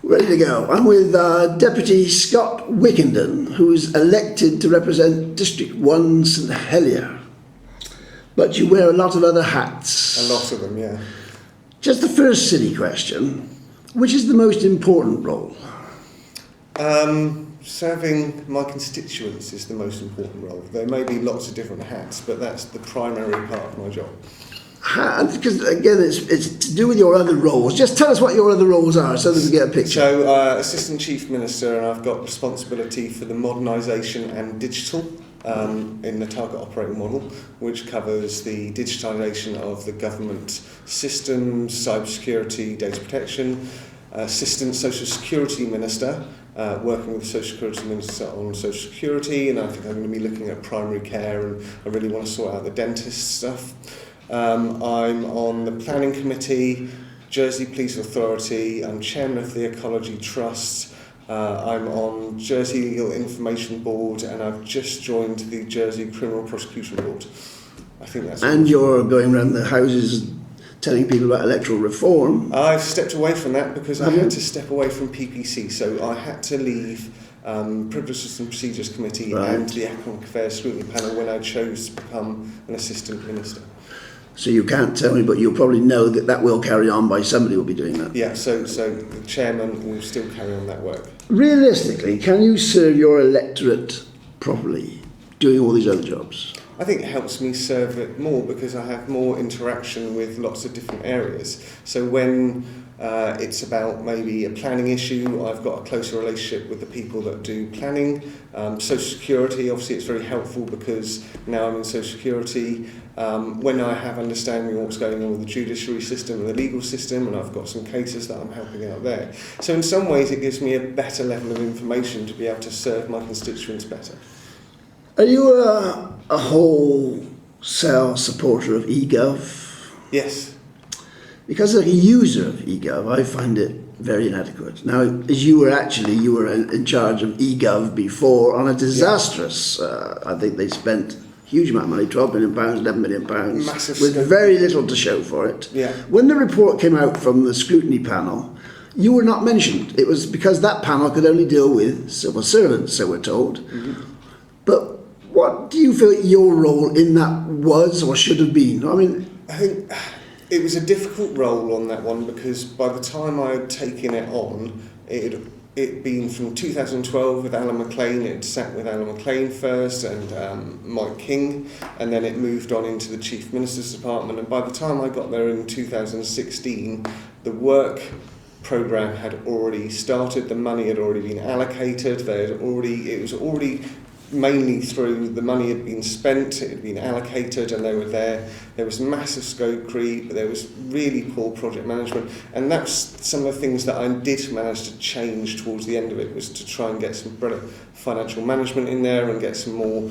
Ready to go. I'm with Deputy Scott Wickenden, who's elected to represent District 1 St Helier. But you wear a lot of other hats. A lot of them, yeah. Just the first silly question. Which is the most important role? Serving my constituents is the most important role. There may be lots of different hats, but that's the primary part of my job. Because again, it's to do with your other roles. Just tell us what your other roles are so that we get a picture. So, Assistant Chief Minister, and I've got responsibility for the modernisation and digital in the target operating model, which covers the digitisation of the government systems, cybersecurity, data protection. Assistant Social Security Minister, working with the Social Security Minister on Social Security, and I think I'm going to be looking at primary care, and I really want to sort out the dentist stuff. I'm on the Planning Committee, Jersey Police Authority, I'm Chairman of the Ecology Trust, I'm on Jersey Legal Information Board, and I've just joined the Jersey Criminal Prosecution Board. I think that's. And you're going around the houses telling people about electoral reform. I've stepped away from that because I had to step away from PPC, so I had to leave Privileges and Procedures Committee and the Economic Affairs Scrutiny Panel when I chose to become an Assistant Minister. So you can't tell me, but you'll probably know that will carry on by somebody will be doing that. Yeah, so the Chairman will still carry on that work. Realistically, can you serve your electorate properly doing all these other jobs? I think it helps me serve it more because I have more interaction with lots of different areas. So when it's about maybe a planning issue, I've got a closer relationship with the people that do planning. Social Security, obviously it's very helpful because now I'm in Social Security. When I have understanding of what's going on with the judiciary system and the legal system, and I've got some cases that I'm helping out there. So in some ways it gives me a better level of information to be able to serve my constituents better. Are you a wholesale supporter of eGov? Yes. Because as a user of eGov, I find it very inadequate. Now, as you were in charge of eGov before on a disastrous, I think they spent a huge amount of money, £12 million, £11 million, Massive with scope. very little to show for it. Yeah. When the report came out from the scrutiny panel, you were not mentioned. It was because that panel could only deal with civil servants, so we're told. Mm-hmm. But what do you feel your role in that was or should have been? I think it was a difficult role on that one because by the time I had taken it on, it'd been from 2012 with Alan McLean. It sat with Alan McLean first and Mike King, and then it moved on into the Chief Minister's Department. And by the time I got there in 2016, the work programme had already started. The money had already been allocated. It was already mainly through the money had been spent, it had been allocated, and they were there. There was massive scope creep, there was really poor project management, and that's some of the things that I did manage to change towards the end of it, was to try and get some better financial management in there and get some more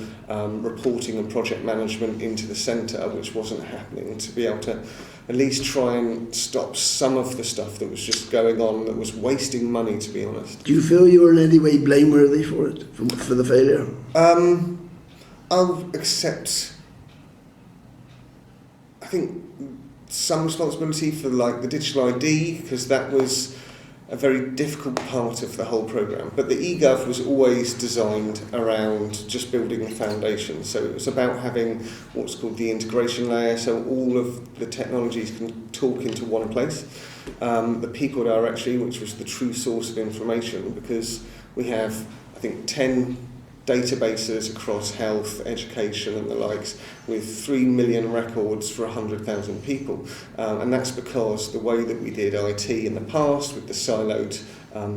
reporting and project management into the centre, which wasn't happening, to be able to at least try and stop some of the stuff that was just going on that was wasting money, to be honest. Do you feel you were in any way blameworthy for it, for the failure? I'll accept, I think, some responsibility for the digital ID, because that was a very difficult part of the whole programme. But the eGov was always designed around just building the foundation. So it was about having what's called the integration layer, so all of the technologies can talk into one place. The people directory, which was the true source of information, because we have, I think, 10 databases across health, education and the likes, with 3 million records for 100,000 people. And that's because the way that we did IT in the past, with the siloed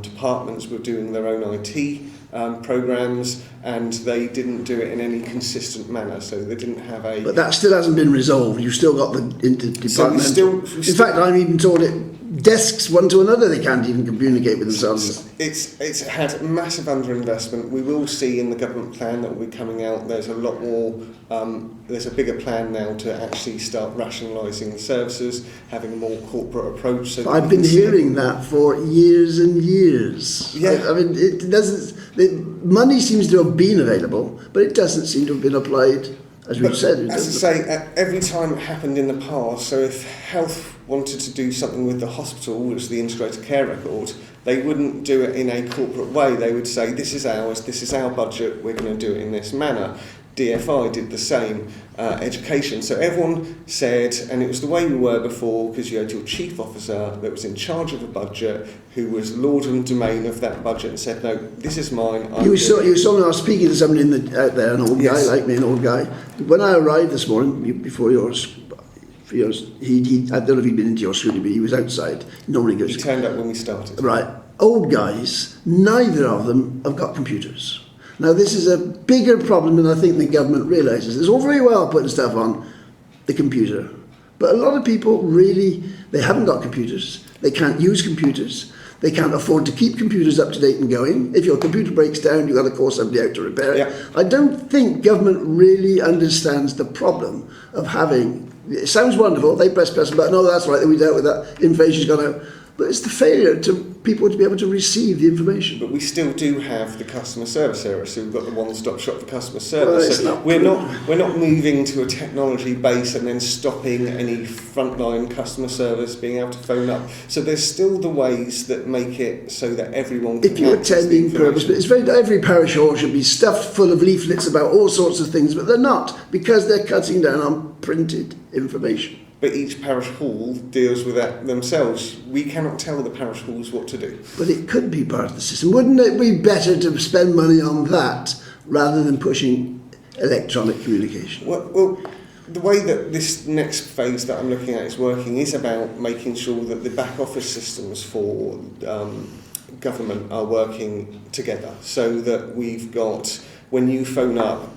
departments were doing their own IT programs, and they didn't do it in any consistent manner, so they didn't have a... But that still hasn't been resolved. You've still got the interdepartmental... In fact, I'm even told desks one to another, they can't even communicate with themselves. It's had massive underinvestment. We will see in the government plan that will be coming out, there's a lot more, there's a bigger plan now to actually start rationalising the services, having a more corporate approach. So I've been hearing that for years and years. Yeah. I mean, it doesn't... The money seems to have been available, but it doesn't seem to have been applied, as we've said. As I say, every time it happened in the past, so if health wanted to do something with the hospital, which is the integrated care record, they wouldn't do it in a corporate way. They would say, this is ours, this is our budget, we're going to do it in this manner. DFI did the same, education. So everyone said, and it was the way we were before, because you had your chief officer that was in charge of a budget, who was lord and domain of that budget, and said, no, this is mine. You saw me, I was speaking to somebody out there, an old guy like me, an old guy. When I arrived this morning, before yours, I don't know if he'd been into your scooter, but he was outside. Normally goes. He turned up when we started. Right. Old guys, neither of them have got computers. Now, this is a bigger problem than I think the government realises. It's all very well putting stuff on the computer, but a lot of people really, they haven't got computers, they can't use computers, they can't afford to keep computers up to date and going. If your computer breaks down, you've got to call somebody out to repair it. Yeah. I don't think government really understands the problem of having, it sounds wonderful, they press a button, oh, that's right, we dealt with that, inflation's gone out. But it's the failure to people to be able to receive the information. But we still do have the customer service area, so we've got the one-stop shop for customer service. Well, so we're not moving to a technology base and then stopping any frontline customer service being able to phone up. So there's still the ways that make it so that everyone can. If you're attending purpose, but it's every parish hall should be stuffed full of leaflets about all sorts of things, but they're not, because they're cutting down on printed information. But each parish hall deals with that themselves. We cannot tell the parish halls what to do. But it could be part of the system. Wouldn't it be better to spend money on that rather than pushing electronic communication? Well, the way that this next phase that I'm looking at is working is about making sure that the back office systems for government are working together, so that we've got, when you phone up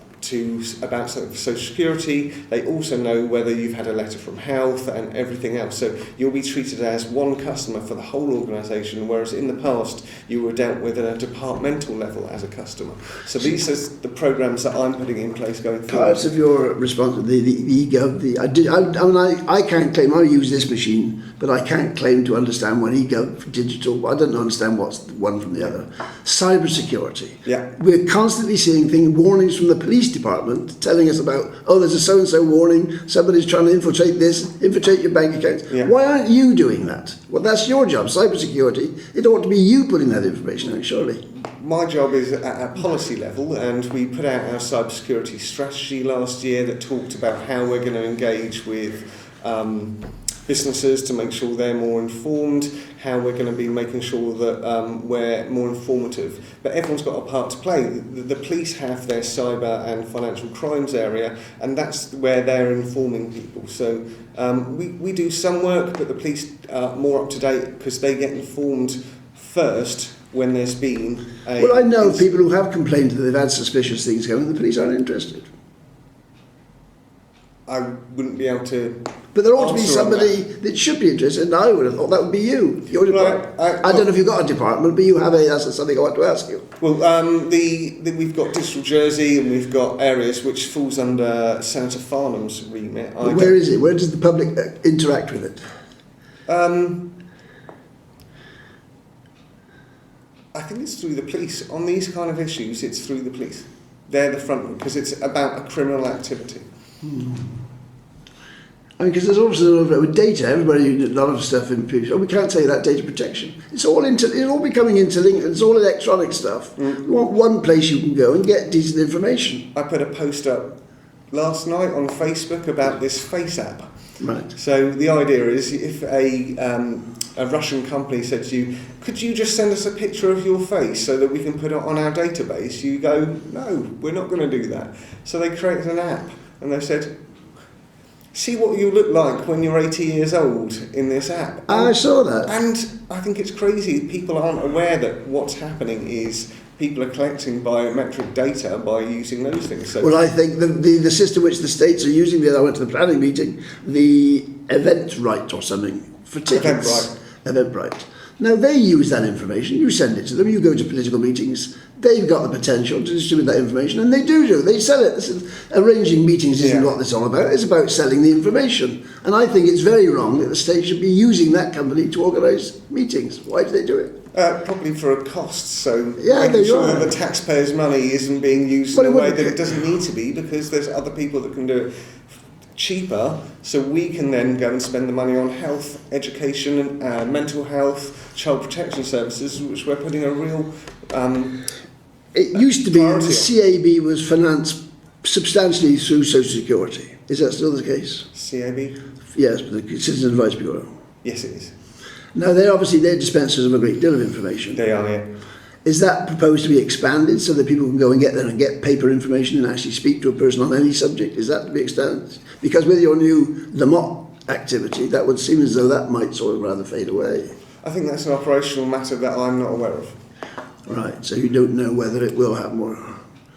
about something for social security, they also know whether you've had a letter from health and everything else. So you'll be treated as one customer for the whole organisation, whereas in the past you were dealt with at a departmental level as a customer. So these are the programmes that I'm putting in place going forward. Parts of your responsibility, I can't claim, I use this machine, but I can't claim to understand what eGov digital, I don't understand what's one from the other. Cybersecurity. Yeah. We're constantly seeing warnings from the police department telling us about, oh, there's a so-and-so warning, somebody's trying to infiltrate your bank accounts. Yeah. Why aren't you doing that? Well, that's your job, cybersecurity. It ought to be you putting that information out, surely. My job is at a policy level, and we put out our cybersecurity strategy last year that talked about how we're going to engage with businesses to make sure they're more informed, how we're going to be making sure that we're more informative. But everyone's got a part to play. The police have their cyber and financial crimes area, and that's where they're informing people. So we do some work, but the police are more up to date because they get informed first when there's been a... Well, I know people who have complained that they've had suspicious things going and the police aren't interested. I wouldn't be able to... But there ought to be somebody that should be interested, and I would have thought that would be you. Your department. I don't know if you've got a department, but you have that's something I want to ask you. Well, we've got Digital Jersey, and we've got areas which falls under Senator Farnham's remit. Where is it? Where does the public interact with it? I think it's through the police. On these kind of issues, it's through the police. They're the front, because it's about a criminal activity. I mean, because there's obviously a lot of data. Everybody, a lot of stuff in people. Oh, we can't say that data protection. It's all becoming interlinked. It's all electronic stuff. You want one place you can go and get decent information. I put a post up last night on Facebook about this Face app. Right. So the idea is, if a Russian company said to you, could you just send us a picture of your face so that we can put it on our database? You go, no, we're not going to do that. So they created an app, and they said, see what you look like when you're 80 years old in this app. I saw that. And I think it's crazy. People aren't aware that what's happening is people are collecting biometric data by using those things. So, well, I think the system which the states are using, I went to the planning meeting, the Eventbrite or something, for tickets. Eventbrite. Now, they use that information, you send it to them, you go to political meetings, they've got the potential to distribute that information, and they do, they sell it. Arranging meetings isn't what it's all about, it's about selling the information. And I think it's very wrong that the state should be using that company to organise meetings. Why do they do it? Probably for a cost, so making sure that the taxpayers' money isn't being used in a way that it doesn't need to be, because there's other people that can do it. cheaper, so we can then go and spend the money on health, education, and mental health, child protection services, which we're putting a real It used to be that priority the CAB was financed substantially through Social Security. Is that still the case? CAB? Yes, but the Citizen Advice Bureau. Yes, it is. Now, they're dispensers of a great deal of information. They are, yeah. Is that proposed to be expanded so that people can go and get there and get paper information and actually speak to a person on any subject? Is that to be extended? Because with your new Lamont activity, that would seem as though that might sort of rather fade away. I think that's an operational matter that I'm not aware of. Right, so you don't know whether it will happen or...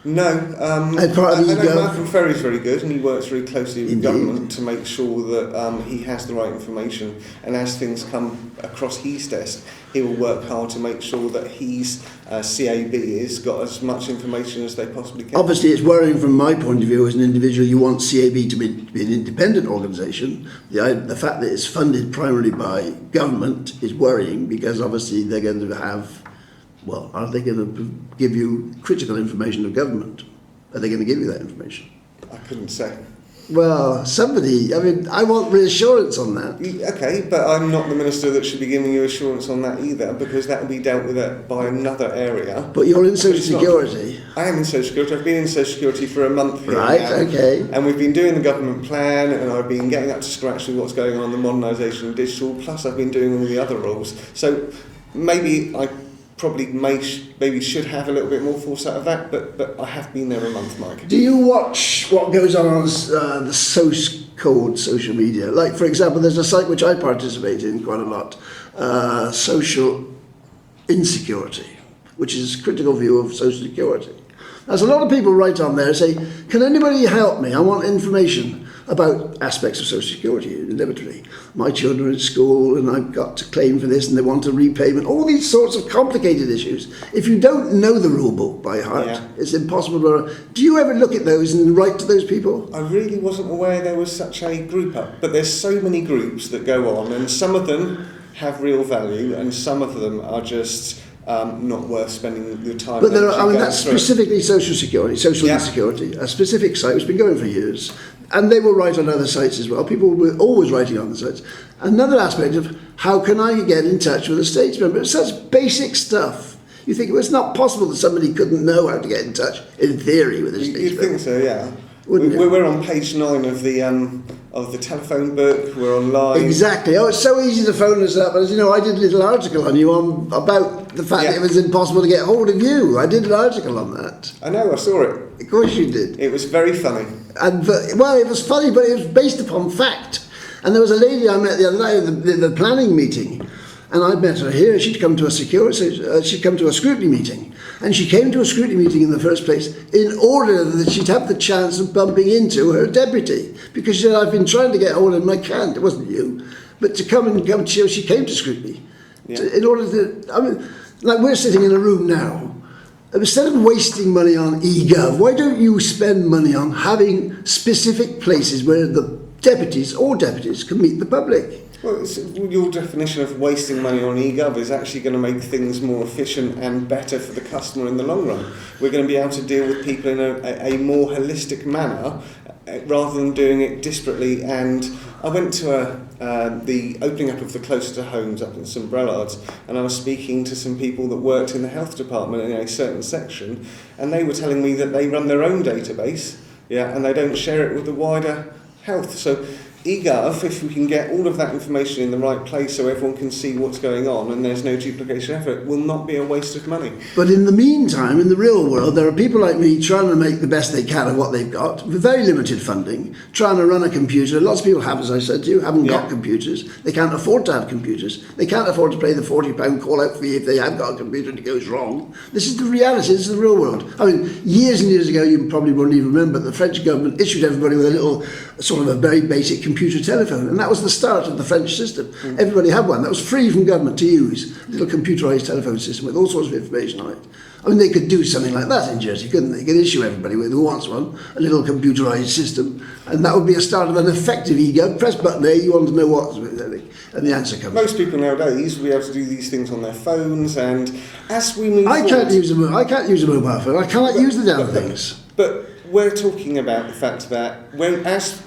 No, And part of I know the Malcolm Ferry's very good, and he works very closely with Indeed. government to make sure that he has the right information. And as things come across his desk, he will work hard to make sure that his CAB has got as much information as they possibly can. Obviously, it's worrying from my point of view as an individual. You want CAB to be an independent organisation. The fact that it's funded primarily by government is worrying, because obviously they're going to have... Well, are they going to give you critical information of government? Are they going to give you that information? I couldn't say. Well, somebody, I mean, I want reassurance on that. Okay, but I'm not the minister that should be giving you assurance on that either, because that will be dealt with by another area. But you're in Social It's not- Security. I am in Social Security. I've been in Social Security for a month here Right, now. okay. And we've been doing the government plan, and I've been getting up to scratch with what's going on in the modernisation of digital, plus I've been doing all the other roles. So maybe I probably maybe should have a little bit more foresight of that, but I have been there a month, Mike. Do you watch what goes on the so-called social media? Like, for example, there's a site which I participate in quite a lot, Social Insecurity, which is a critical view of Social Security. There's a lot of people write on there and say, can anybody help me? I want information about aspects of Social Security, inevitably. My children are in school and I've got to claim for this and they want a repayment. All these sorts of complicated issues. If you don't know the rule book by heart, it's impossible to... Do you ever look at those and write to those people? I really wasn't aware there was such a group up, but there's so many groups that go on, and some of them have real value and some of them are just... not worth spending the time. But there are, I mean, that's through. specifically Social Security, Social Insecurity, a specific site which has been going for years. And they will write on other sites as well. People were always writing on the sites. Another aspect of how can I get in touch with a states member? It's such basic stuff. You think, well, it's not possible that somebody couldn't know how to get in touch, in theory, with a states member. You'd think so, yeah. Wouldn't you? We're on page 9 of the telephone book. We're online. Exactly. Oh, it's so easy to phone us up. As you know, I did a little article on you about the fact that it was impossible to get hold of you. I did an article on that. I know, I saw it. Of course you did. It was very funny. And well, it was funny, but it was based upon fact. And there was a lady I met the other night at the planning meeting, and I met her here. She'd come to a scrutiny meeting, and she came to a scrutiny meeting in the first place in order that she'd have the chance of bumping into her deputy, because she said, "I've been trying to get hold of him, I can't." It wasn't you, but to come, she came to scrutiny in order to. I mean, like we're sitting in a room now. Instead of wasting money on eGov, why don't you spend money on having specific places where the deputies can meet the public? Well, your definition of wasting money on eGov is actually going to make things more efficient and better for the customer in the long run. We're going to be able to deal with people in a more holistic manner rather than doing it disparately. And I went to the opening up of the Closer to Homes up in St Brellards, and I was speaking to some people that worked in the health department in a certain section, and they were telling me that they run their own database, and they don't share it with the wider health. So eGov, if we can get all of that information in the right place so everyone can see what's going on and there's no duplication effort, will not be a waste of money. But in the meantime, in the real world, there are people like me trying to make the best they can of what they've got, with very limited funding, trying to run a computer. Lots of people have, as I said to you, haven't got computers. They can't afford to have computers. They can't afford to pay the £40 call-out fee if they have got a computer and it goes wrong. This is the reality, this is the real world. I mean, years and years ago, you probably won't even remember, the French government issued everybody with a little, sort of a very basic computer telephone, and that was the start of the French system. Everybody had one. That was free from government to use, a little computerised telephone system with all sorts of information on it. I mean, they could do something like that in Jersey, couldn't they? They could issue everybody who wants one, a little computerised system, and that would be a start of an effective eGov. Press button there, you want to know what, and the answer comes. Most people nowadays will be able to do these things on their phones, and as we move I forward... can't use a mobile phone. I cannot use the damn things. But we're talking about the fact that as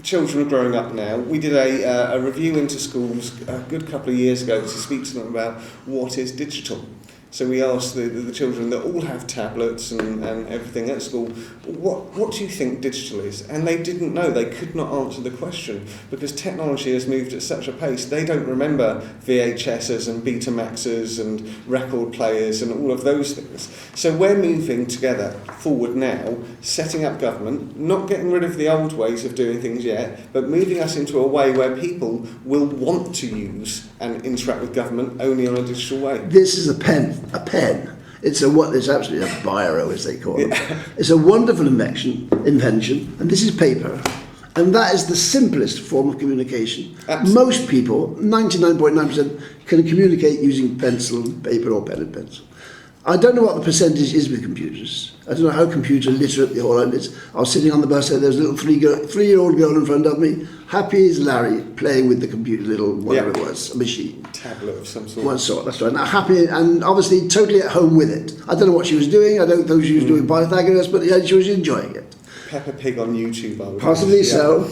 children are growing up now. We did a review into schools a good couple of years ago to speak to them about what is digital. So we asked the children that all have tablets and everything at school, what do you think digital is? And they didn't know. They could not answer the question because technology has moved at such a pace. They don't remember VHSs and Betamaxes and record players and all of those things. So we're moving together forward now, setting up government, not getting rid of the old ways of doing things yet, but moving us into a way where people will want to use and interact with government only on a digital way. This is a pen. It's absolutely a biro, as they call it. It's a wonderful invention, and this is paper. And that is the simplest form of communication. Absolutely. Most people, 99.9%, can communicate using pencil, paper, or pen and pencil. I don't know what the percentage is with computers. I don't know how computer literate the whole lot is. I was sitting on the bus, there was a little three-year-old girl in front of me, happy as Larry, playing with the computer, little whatever it was, a machine. Tablet of some sort. One sort, that's right. Now, happy and obviously totally at home with it. I don't know what she was doing. I don't know if she was doing Pythagoras, but yeah, she was enjoying it. Peppa Pig on YouTube, I would possibly guess, so.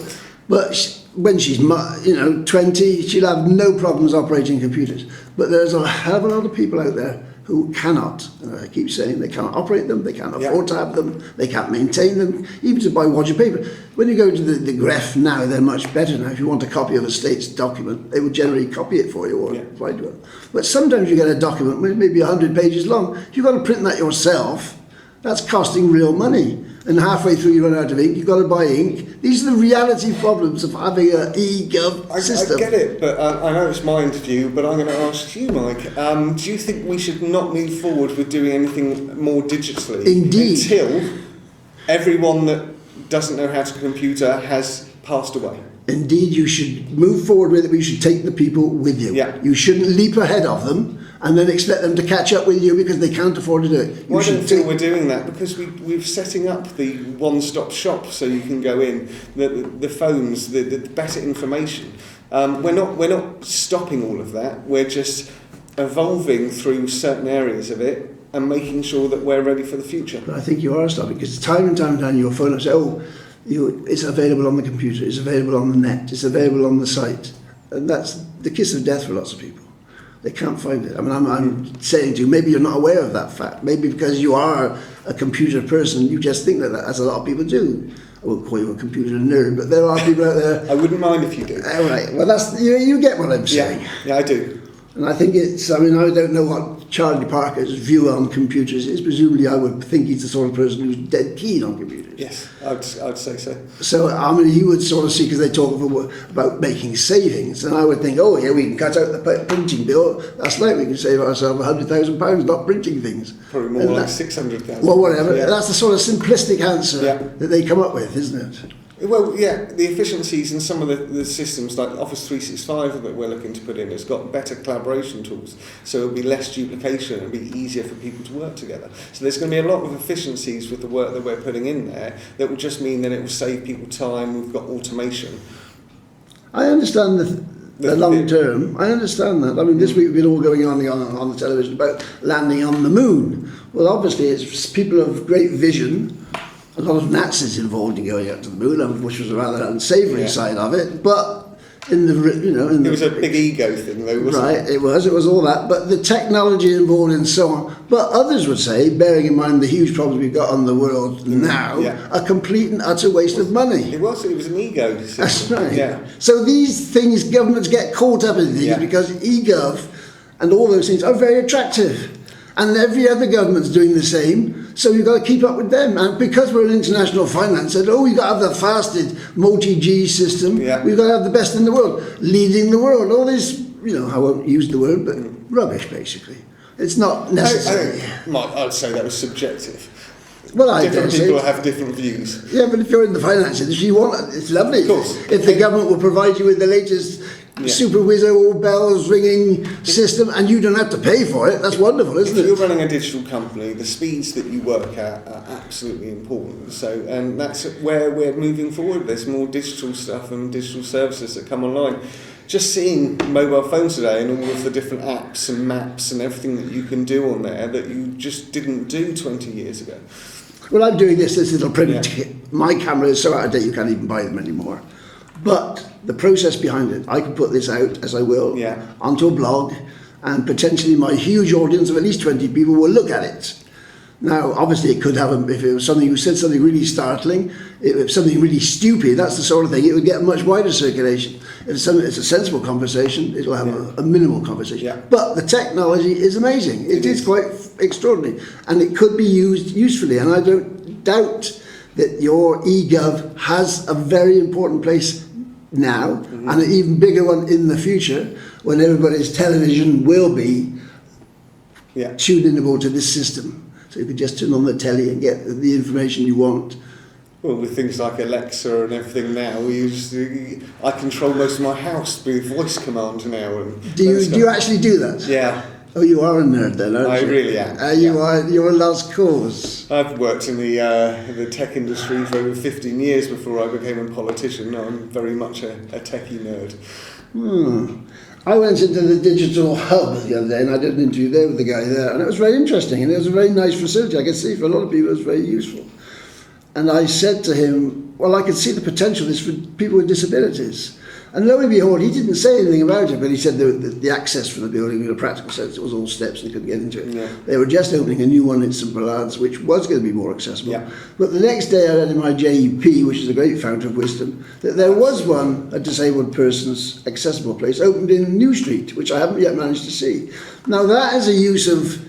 But when she's 20, she'll have no problems operating computers. But there's a hell of a lot of people out there who cannot, I keep saying, they cannot operate them, they can't afford to have them, they can't maintain them, even to buy wad of paper. When you go to the Gref now, they're much better now. If you want a copy of a state's document, they will generally copy it for you or provide you it. But sometimes you get a document maybe 100 pages long. If you've got to print that yourself, that's costing real money. And halfway through you run out of ink, you've got to buy ink. These are the reality problems of having an e-gov system. I get it, but I know it's my interview, but I'm going to ask you, Mike, do you think we should not move forward with doing anything more digitally? Indeed. Until everyone that doesn't know how to computer has passed away? Indeed, you should move forward with it, but you should take the people with you. Yeah. You shouldn't leap ahead of them and then expect them to catch up with you because they can't afford to do it. Why don't you feel we're doing that? Because we're setting up the one-stop shop so you can go in, the phones, the better information. We're not stopping all of that. We're just evolving through certain areas of it and making sure that we're ready for the future. But I think you are stopping because time and time again your phone will say, it's available on the computer, it's available on the net, it's available on the site. And that's the kiss of death for lots of people. They can't find it. I mean, I'm saying to you, maybe you're not aware of that fact. Maybe because you are a computer person, you just think that, as a lot of people do. I won't call you a computer nerd, but there are people out there. I wouldn't mind if you do. All right. Well, that's you get what I'm saying. Yeah, I do. And I think I don't know what Charlie Parker's view on computers is. Presumably, I would think he's the sort of person who's dead keen on computers. Yes, I'd say so. So, he would sort of see, because they talk about making savings, and I would think, we can cut out the printing bill. That's right, we can save ourselves £100,000 not printing things. Probably more like 600,000. Well, whatever. Yeah. That's the sort of simplistic answer that they come up with, isn't it? Well, yeah, the efficiencies in some of the systems, like Office 365 that we're looking to put in, has got better collaboration tools, so it'll be less duplication, it'll be easier for people to work together. So there's going to be a lot of efficiencies with the work that we're putting in there that will just mean that it will save people time. We've got automation. I understand the long term. I understand that. I mean, this week we've been all going on the television about landing on the moon. Well, obviously it's people of great vision. A lot of Nazis involved in going out to the moon, which was a rather unsavoury side of it. But it was a big ego thing, though, wasn't it? Right, it was all that. But the technology involved and so on. But others would say, bearing in mind the huge problems we've got on the world now, a complete and utter waste of money. It was an ego system. That's right. Yeah. So these things, governments get caught up in these because eGov and all those things are very attractive. And every other government's doing the same. So you've got to keep up with them. And because we're an international finance, we've got to have the fastest multi-G system. Yeah. We've got to have the best in the world, leading the world. All this, I won't use the word, but rubbish, basically. It's not necessary. I'd say that was subjective. Well, different people have different views. Yeah, but if you're in the finance industry, it's lovely. Of course. If the government will provide you with the latest super whizzo, all bells ringing system, and you don't have to pay for it, that's wonderful, isn't it? If you're running a digital company, the speeds that you work at are absolutely important. So, and that's where we're moving forward. There's more digital stuff and digital services that come online. Just seeing mobile phones today and all of the different apps and maps and everything that you can do on there that you just didn't do 20 years ago. Well, I'm doing this little print. My camera is so out of date you can't even buy them anymore. But the process behind it, I can put this out, as I will, onto a blog, and potentially my huge audience of at least 20 people will look at it. Now, obviously, it could have, if it was something who said something really startling, if something really stupid, that's the sort of thing, it would get a much wider circulation. If it's a sensible conversation, it'll have a minimal conversation. Yeah. But the technology is amazing. It is quite extraordinary. And it could be used usefully. And I don't doubt that your eGov has a very important place now, and an even bigger one in the future, when everybody's television will be tunable to this system. So you could just turn on the telly and get the information you want. Well, with things like Alexa and everything now, I control most of my house with voice commands now. And do you actually do that? Yeah. Oh, you are a nerd then, aren't you? I really am. You're a lost cause. I've worked in the tech industry for over 15 years before I became a politician. I'm very much a techie nerd. I went into the digital hub the other day and I did an interview there with the guy there, and it was very interesting, and it was a very nice facility. I could see for a lot of people it was very useful. And I said to him, well, I could see the potential of this for people with disabilities. And lo and behold, he didn't say anything about it, but he said the access from the building in a practical sense, it was all steps and he couldn't get into it. Yeah. They were just opening a new one in St Bernard's, which was going to be more accessible. Yeah. But the next day I read in my JEP, which is a great fount of wisdom, that there was one, a disabled person's accessible place, opened in New Street, which I haven't yet managed to see. Now that is a use of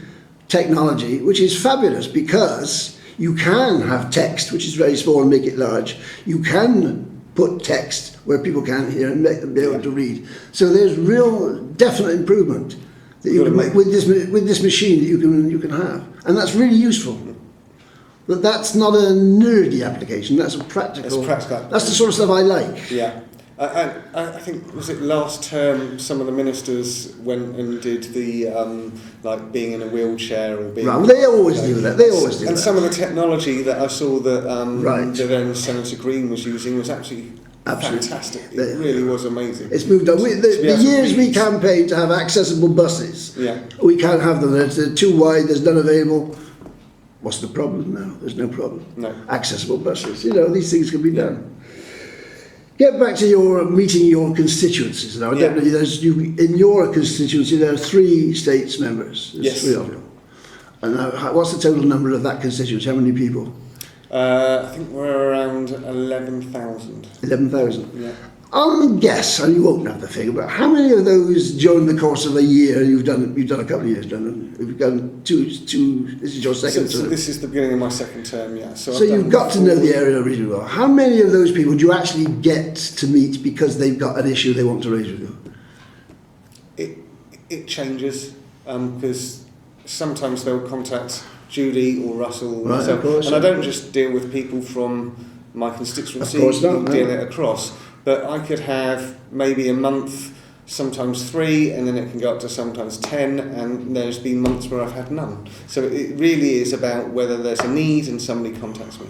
technology, which is fabulous, because you can have text, which is very small, and make it large. You can put text where people can't hear and make them be able to read. So there's real, definite improvement that you can make with this machine that you can have, and that's really useful. But that's not a nerdy application. That's a practical. It's practical. That's the sort of stuff I like. Yeah. I think, was it last term, some of the ministers went and did the, like being in a wheelchair or being... Right, well, they always do that. They always do that. And some of the technology that I saw that the then Senator Green was using was absolutely fantastic. It really was amazing. It's moved on. The years we campaigned to have accessible buses, we can't have them. They're too wide, there's none available. What's the problem now? There's no problem. No. Accessible buses. You know, these things can be done. Get back to your meeting your constituencies now. I don't know, in your constituency there are 3 states members. There's 3 of you. And what's the total number of that constituency? How many people? I think we're around 11,000. 11,000? Yeah. Guess, and you won't have the figure, but how many of those during the course of a year, you've done a couple of years, you've done two, this is your second term. So this is the beginning of my second term, yeah. So you've got to know the area really well. How many of those people do you actually get to meet because they've got an issue they want to raise with you? It changes, because sometimes they'll contact Judy or Russell, right, of course, and I don't just deal with people from my constituency, of course not, deal it across. But I could have maybe a month, sometimes 3, and then it can go up to sometimes 10, and there's been months where I've had none. So it really is about whether there's a need and somebody contacts me.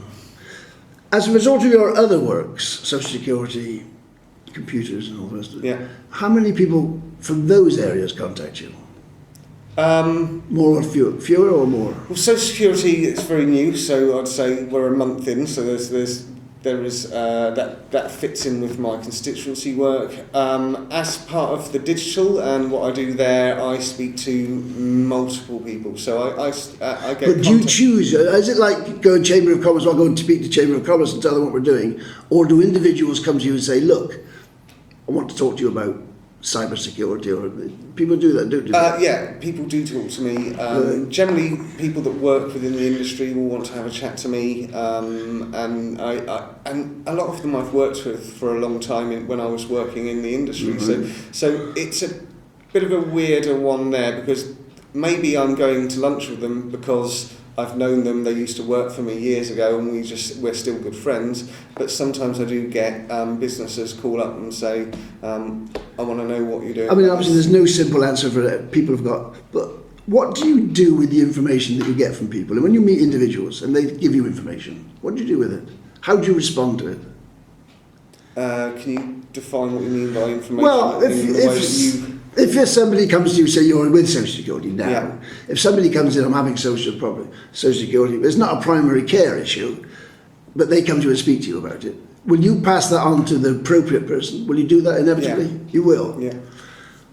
As a result of your other works, Social Security, computers and all the rest of it, how many people from those areas contact you? More or fewer or more? Well, Social Security is very new, so I'd say we're a month in, so there is that fits in with my constituency work. As part of the digital and what I do there, I speak to multiple people. So I get. But do you choose? Is it like go to Chamber of Commerce? I'll go and speak to Chamber of Commerce and tell them what we're doing, or do individuals come to you and say, "Look, I want to talk to you about cybersecurity," or people do that, don't they? Yeah, people do talk to me. Generally, people that work within the industry will want to have a chat to me, and a lot of them I've worked with for a long time when I was working in the industry. So it's a bit of a weirder one there, because maybe I'm going to lunch with them because I've known them, they used to work for me years ago, and we're still good friends. But sometimes I do get businesses call up and say, I want to know what you're doing. I mean, obviously there's no simple answer for it. People have got, but what do you do with the information that you get from people? And when you meet individuals and they give you information, what do you do with it? How do you respond to it? Can you define what you mean by information? Well, if somebody comes to you, say you're with Social Security now, if somebody comes in, I'm having Social Security, it's not a primary care issue, but they come to you and speak to you about it. will you pass that on to the appropriate person? Will you do that inevitably? Yeah. You will? Yeah.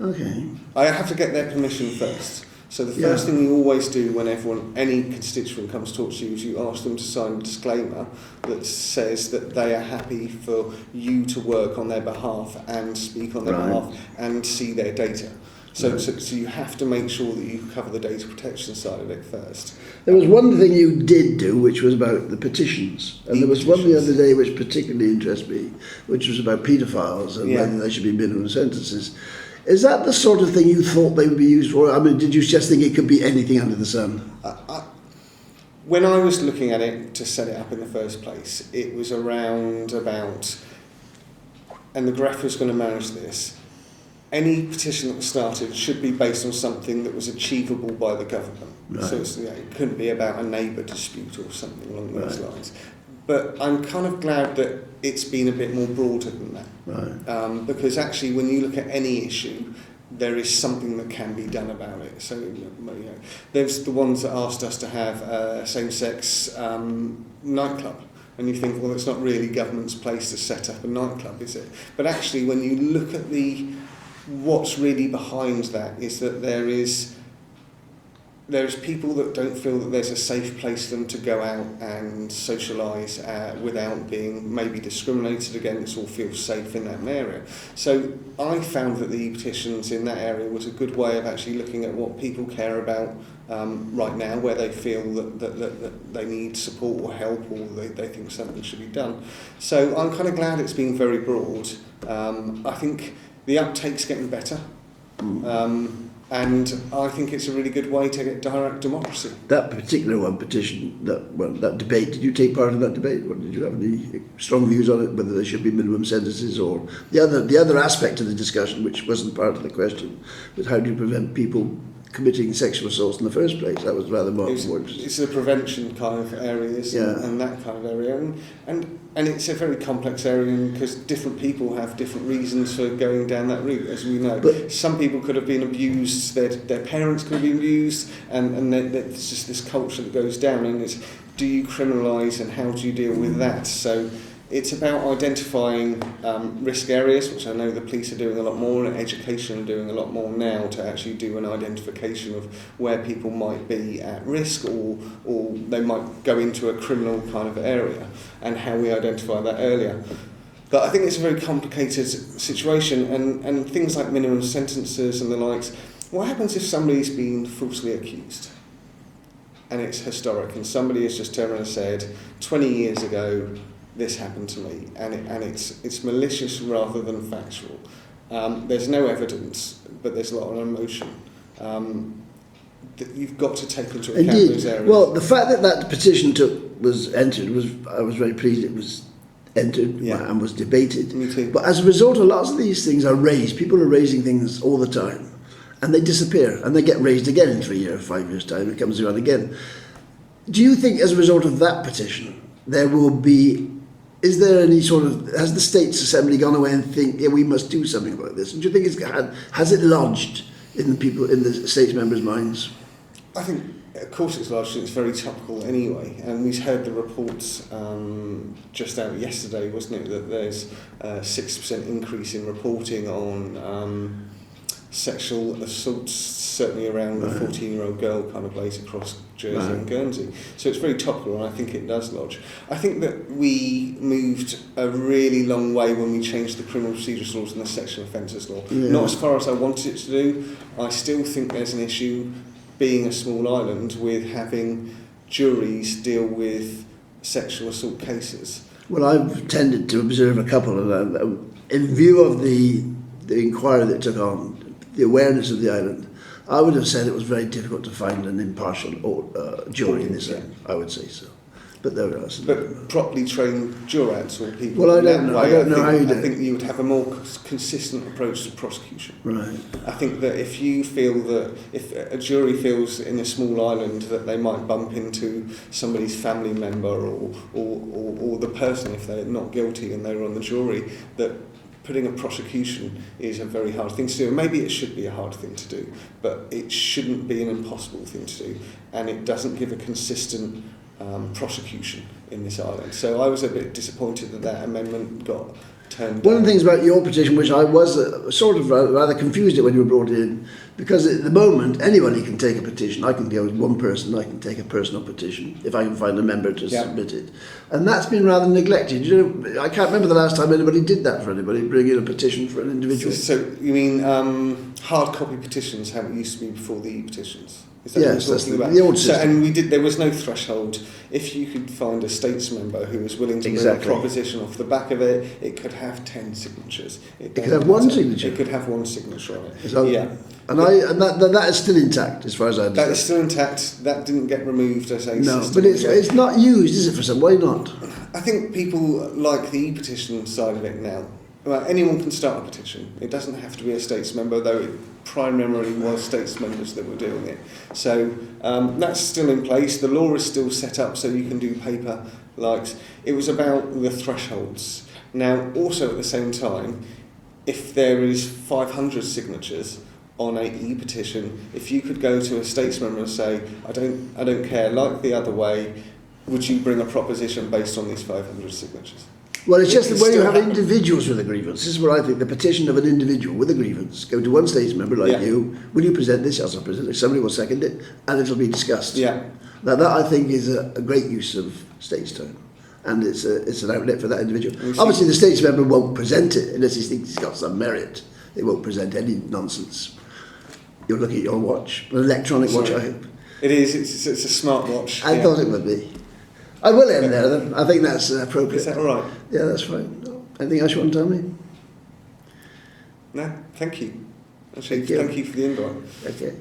Okay. I have to get their permission first. So the first Yeah. thing you always do when any constituent comes to talk to you is you ask them to sign a disclaimer that says that they are happy for you to work on their behalf and speak on their Right. behalf and see their data. So you have to make sure that you cover the data protection side of it first. There was one thing you did do, which was about the petitions. And there was one the other day which particularly interests me, which was about paedophiles and whether there should be minimum sentences. Is that the sort of thing you thought they would be used for? I mean, did you just think it could be anything under the sun? When I was looking at it to set it up in the first place, it was around about, and the graph was going to manage this, any petition that was started should be based on something that was achievable by the government. Right. So it couldn't be about a neighbour dispute or something along those lines. But I'm kind of glad that it's been a bit more broader than that. Right. Because actually when you look at any issue, there is something that can be done about it. So there's the ones that asked us to have a same-sex nightclub. And you think, well, it's not really government's place to set up a nightclub, is it? But actually, when you look at what's really behind that is that there's people that don't feel that there's a safe place for them to go out and socialise without being maybe discriminated against or feel safe in that area. So I found that the petitions in that area was a good way of actually looking at what people care about right now, where they feel that they need support or help or they think something should be done. So I'm kind of glad it's been very broad. I think the uptake's getting better. And I think it's a really good way to get direct democracy. That particular petition, that debate, did you take part in that debate? Or did you have any strong views on it, whether there should be minimum sentences or the other aspect of the discussion, which wasn't part of the question, was how do you prevent people committing sexual assaults in the first place? That was rather more interesting. It's a prevention kind of areas and that kind of area. And it's a very complex area because different people have different reasons for going down that route, as we know. But some people could have been abused, their parents could have been abused, and there's just this culture that goes down, and it's, do you criminalise and how do you deal with that? So it's about identifying risk areas, which I know the police are doing a lot more, and education are doing a lot more now to actually do an identification of where people might be at risk or they might go into a criminal kind of area, and how we identify that earlier. But I think it's a very complicated situation, and things like minimum sentences and the likes. What happens if somebody's been falsely accused? And it's historic, and somebody has just turned around and said, 20 years ago, this happened to me, and it's malicious rather than factual. There's no evidence, but there's a lot of emotion. That you've got to take into account those areas. Well, the fact that petition was entered I was very pleased it was entered and was debated. Me too. But as a result, a lot of these things are raised. People are raising things all the time, and they disappear, and they get raised again in 3 years, 5 years' time. It comes around again. Do you think, as a result of that petition, there will be? Is there any sort of, has the States Assembly gone away and think, we must do something about this? And do you think has it lodged in the States members' minds? I think, of course it's lodged, it's very topical anyway, and we heard the reports just out yesterday, wasn't it, that there's a 6% increase in reporting on sexual assaults, certainly around the 14-year-old girl kind of place across Jersey and Guernsey. So it's very topical, and I think it does lodge. I think that we moved a really long way when we changed the criminal procedures laws and the sexual offences law. Yeah. Not as far as I wanted it to do. I still think there's an issue, being a small island, with having juries deal with sexual assault cases. Well, I've tended to observe a couple, and in view of the inquiry that took on, the awareness of the island, I would have said it was very difficult to find an impartial jury in this end. I would say so. But there are some. But properly trained jurats or people. Well, I don't know how you do. I think you would have a more consistent approach to prosecution. Right. I think that if you feel that if a jury feels in a small island that they might bump into somebody's family member or the person, if they're not guilty and they're on the jury, that putting a prosecution is a very hard thing to do. And maybe it should be a hard thing to do, but it shouldn't be an impossible thing to do. And it doesn't give a consistent prosecution in this island. So I was a bit disappointed that that amendment got turned One of down. the things about your petition, which I was sort of rather confused at when you were brought in, because at the moment anybody can take a petition. I can go with one person, I can take a personal petition if I can find a member to submit it. And that's been rather neglected. You know, I can't remember the last time anybody did that for anybody, bring in a petition for an individual. So you mean hard copy petitions, how it used to be before the e-petitions? Is that Yes, what that's you're talking the about? old So, system. and there was no threshold. If you could find a states member who was willing to bring a proposition off the back of it, it could have 10 signatures. It could have one signature. It could have one signature on it. So, yeah. And that is still intact as far as I understand. That is still intact. That didn't get removed as a No, system. but it's not used, is it, for some? Why not? I think people like the e-petition side of it now. Well, anyone can start a petition. It doesn't have to be a states member, though it primarily was states members that were doing it. So that's still in place. The law is still set up so you can do paper likes. It was about the thresholds. Now, also at the same time, if there is 500 signatures on a e-petition, if you could go to a states member and say, I don't care, like the other way, would you bring a proposition based on these 500 signatures? Well, it's just that when you have happen. individuals with a grievance, this is what I think, the petition of an individual with a grievance, go to one states member like you, will you present this? Yes, I'll present it. Somebody will second it, and it'll be discussed. Yeah. Now that, I think, is a great use of states time, and it's an outlet for that individual. Obviously, the states member won't present it unless he thinks it's got some merit. They won't present any nonsense. You'll look at your watch, an electronic watch, I hope. It is, it's a smart watch. I thought it would be. I will end there then. I think that's appropriate. Is that all right? Yeah, that's fine. Anything else you want to tell me? No, thank you. Actually, Thank you. thank you for the invite. Okay.